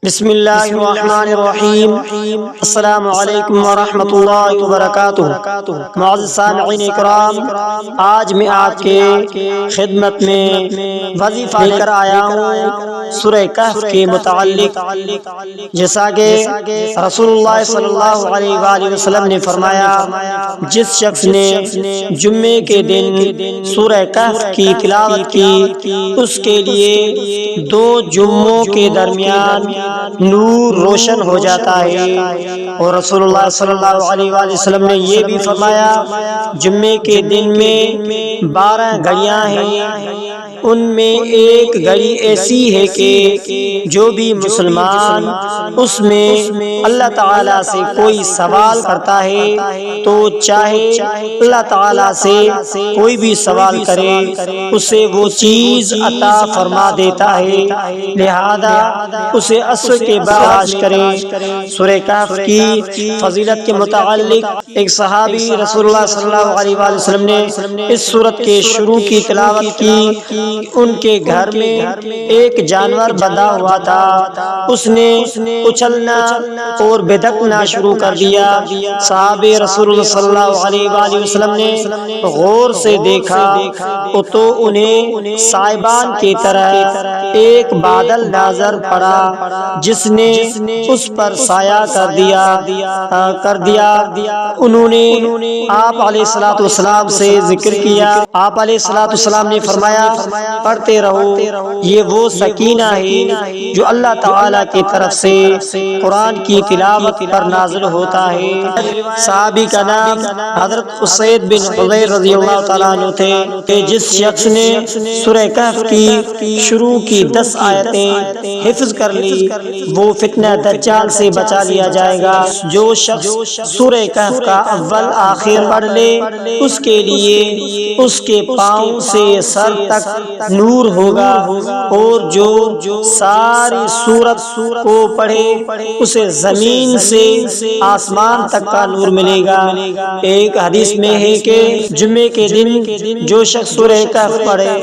بسم اللہ الرحمن الرحیم۔ السلام علیکم ورحمۃ اللہ وبرکاتہ۔ معزز سامعین اکرام، آج میں آپ کے خدمت میں وظیفہ لے کر آیا ہوں سورہ کہف کے متعلق، جیسا کہ رسول اللہ صلی اللہ علیہ وآلہ وسلم نے فرمایا، جس شخص نے جمعے کے دن سورہ کہف کی تلاوت کی، اس کے لیے 2 جمعوں کے درمیان نور روشن ہو جاتا ہے۔ اور رسول اللہ صلی اللہ علیہ وآلہ وسلم نے یہ بھی فرمایا، جمعے کے دن میں 12 گھڑیاں ہیں، ان میں ایک گھڑی ایسی ہے کہ جو بھی مسلمان اس میں اللہ تعالیٰ سے کوئی سوال کرتا ہے تو چاہے اللہ تعالیٰ سے کوئی بھی سوال کرے اسے وہ چیز عطا فرما دیتا ہے، لہذا اسے عصر کے بعد کرے۔ سورہ کہف کی فضیلت کے متعلق ایک صحابی رسول اللہ صلی اللہ علیہ وآلہ وسلم نے اس سورت کے شروع کی تلاوت کی۔ ان کے گھر میں ایک جانور بندھا ہوا تھا، اس نے اچھلنا اور بدکنا شروع کر دیا۔ صحابہ رسول اللہ صلی اللہ علیہ وآلہ وسلم نے غور سے دیکھا تو انہیں سائبان کی طرح ایک بادل نظر پڑا جس نے اس پر سایہ کر دیا۔ انہوں نے آپ علیہ الصلوۃ والسلام سے ذکر کیا۔ آپ علیہ الصلوۃ والسلام نے فرمایا، پڑھتے رہو، یہ وہ سکینہ ہے جو اللہ تعالیٰ کی طرف سے قرآن کی تلاوت پر نازل ہوتا ہے۔ صحابی کا نام حضرت اسید بن حضیر رضی اللہ تعالیٰ عنہ تھے کہ جس شخص نے سورہ کہف کی شروع کی 10 آیتیں حفظ کر لی وہ فتنہ دجال سے بچا لیا جائے گا۔ جو شخص سورہ کہف کا اول آخر پڑھ لے اس کے لیے اس کے پاؤں سے سر تک نور ہوگا، اور جو ساری سورت کو پڑھے اسے زمین سے آسمان تک کا نور ملے گا۔ ایک حدیث میں ہے کہ جمعے کے دن جو شخص سورہ کہف پڑھے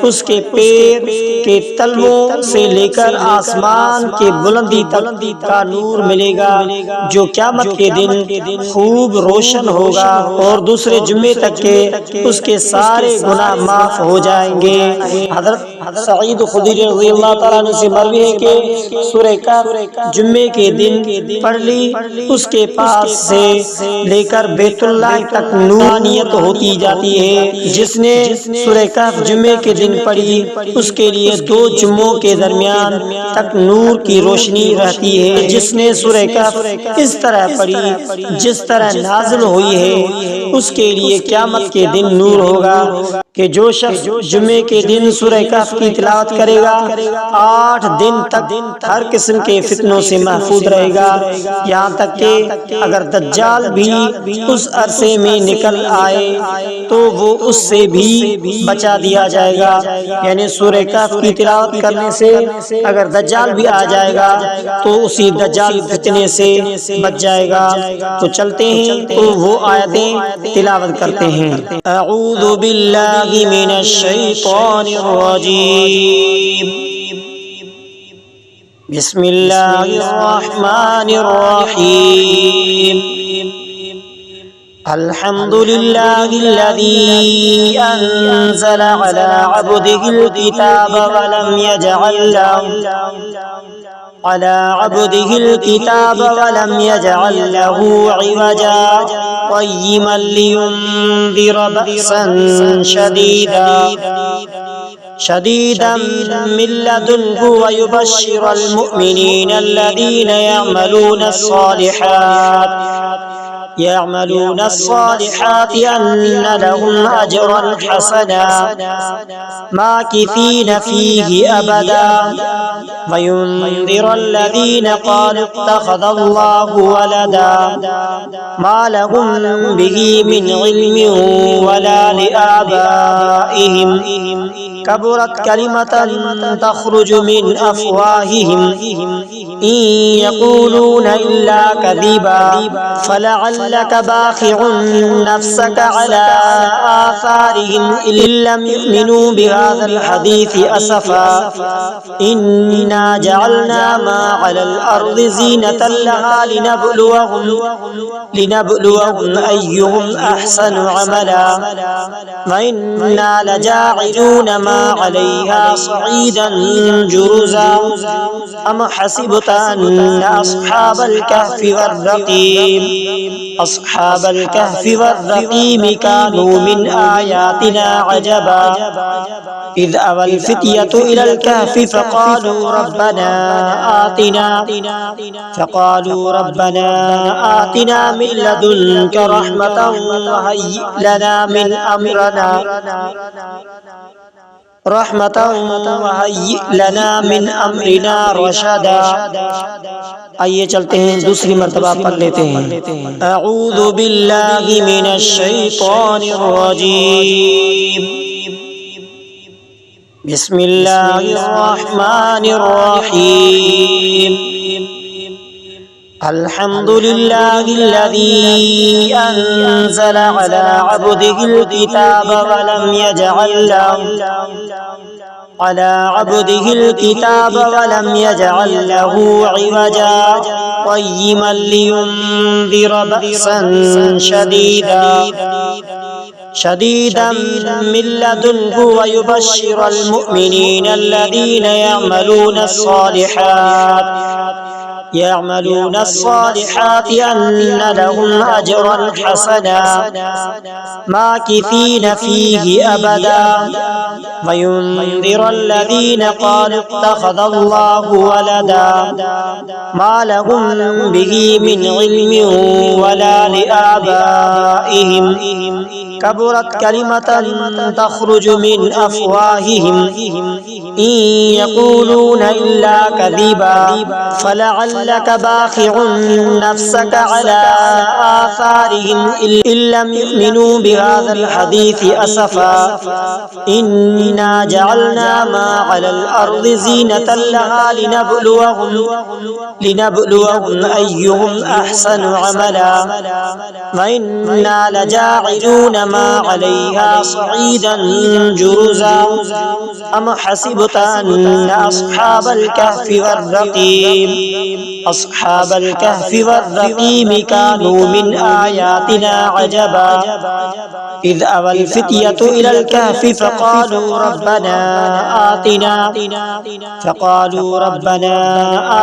اس کے پیر کے تلووں سے لے کر آسمان کے بلندی تک کا نور ملے گا، جو قیامت کے دن خوب روشن ہوگا، اور دوسرے جمعے تک کے اس کے سارے گناہ معاف ہو جائیں گے۔ حضرت سعید خدری رضی اللہ تعالیٰ عنہ سے مروی ہے کہ سورہ کہف جمعے کے دن پڑھ لی اس کے پاس سے لے کر بیت اللہ تک نورانیت ہوتی جاتی ہے۔ جس نے سورہ کہف جمعے کے دن پڑھی اس کے لیے 2 جمعوں کے درمیان تک نور کی روشنی رہتی ہے۔ جس نے سورہ کہف اس طرح پڑھی جس طرح نازل ہوئی ہے اس کے لیے قیامت کے دن نور ہوگا، کہ جو شخص جمعے کے دن سورہ کہف کی تلاوت کرے گا 8 دن تک ہر قسم کے فتنوں سے محفوظ رہے گا، یہاں تک کہ اگر دجال بھی اس عرصے میں نکل آئے تو وہ اس سے بھی بچا دیا جائے گا۔ یعنی سورہ کہف کی تلاوت کرنے سے اگر دجال بھی آ جائے گا تو اسی دجال فتنے سے بچ جائے گا۔ تو چلتے ہیں تو وہ آیتیں تلاوت کرتے ہیں۔ اعوذ باللہ من الشیطان الرجیم، بسم اللہ الرحمن الرحیم، الحمد للہ الذی انزل علی عبده الكتاب ولم يجعل له عوجا قيما لينذر بأسا شديدا من لدنه ويبشر المؤمنين الذين يعملون الصالحات أن لهم أجرا حسنا ماكثين فيه أبدا وينذر الذين قالوا اتخذ الله ولدا ما لهم به من علم ولا لآبائهم كبرت كلمة تخرج من أفواههم إن يقولون إلا كذبا فلعلك باخع نفسك على آثارهم إن لم يؤمنوا بهذا الحديث أسفا إنا جعلنا ما على الأرض زينة لها لنبلوهم أيهم أحسن عملا وإنا لجاعلون ما عليها صعيدا جرزا أم حسبت أن أصحاب الكهف والرقيم كانوا من آياتنا عجبا إذ أوى الفتية إلى الكهف فقالوا ربنا آتنا من لدنك رحمة وهيئ لنا من أمرنا رشدا. آئیے چلتے ہیں دوسری مرتبہ پڑھ لیتے ہیں. اعوذ باللہ من الشیطان الرجیم بسم اللہ الرحمن الرحیم. الحمد لله الذي أنزل على عبده الكتاب ولم يجعل له عوجا قيما لينذر بأسا شديدا من لدنه ويبشر المؤمنين الذين يعملون الصالحات أن لهم أجرا حسنا ماكثين فيه أبدا وينذر الذين قالوا اتخذ الله ولدا ما لهم به من علم ولا لآبائهم كبرت كلمة تخرج من أفواههم إن يقولون إلا كذبا فلعلك باخع نفسك على آثارهم إن لم يؤمنوا بهذا الحديث أسفا إنا جعلنا ما على الأرض زينة لها لنبلوهم أيهم أحسن عملا وإنا لجاعلون ما عليها صعيدا جرزا أم حسبت أن أصحاب الكهف والرقيم كانوا من آياتنا عجبا إذ أوى الفتية إلى الكهف فقالوا ربنا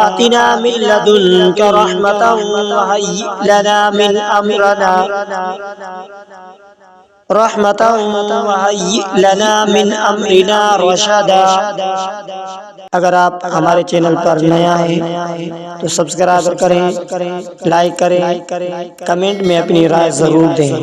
آتنا من لدنك رحمة وهيئ لنا من أمرنا رشدا. اگر آپ ہمارے چینل پر نیا ہیں تو سبسکرائب کریں، لائک کریں، کمنٹ میں اپنی رائے ضرور دیں.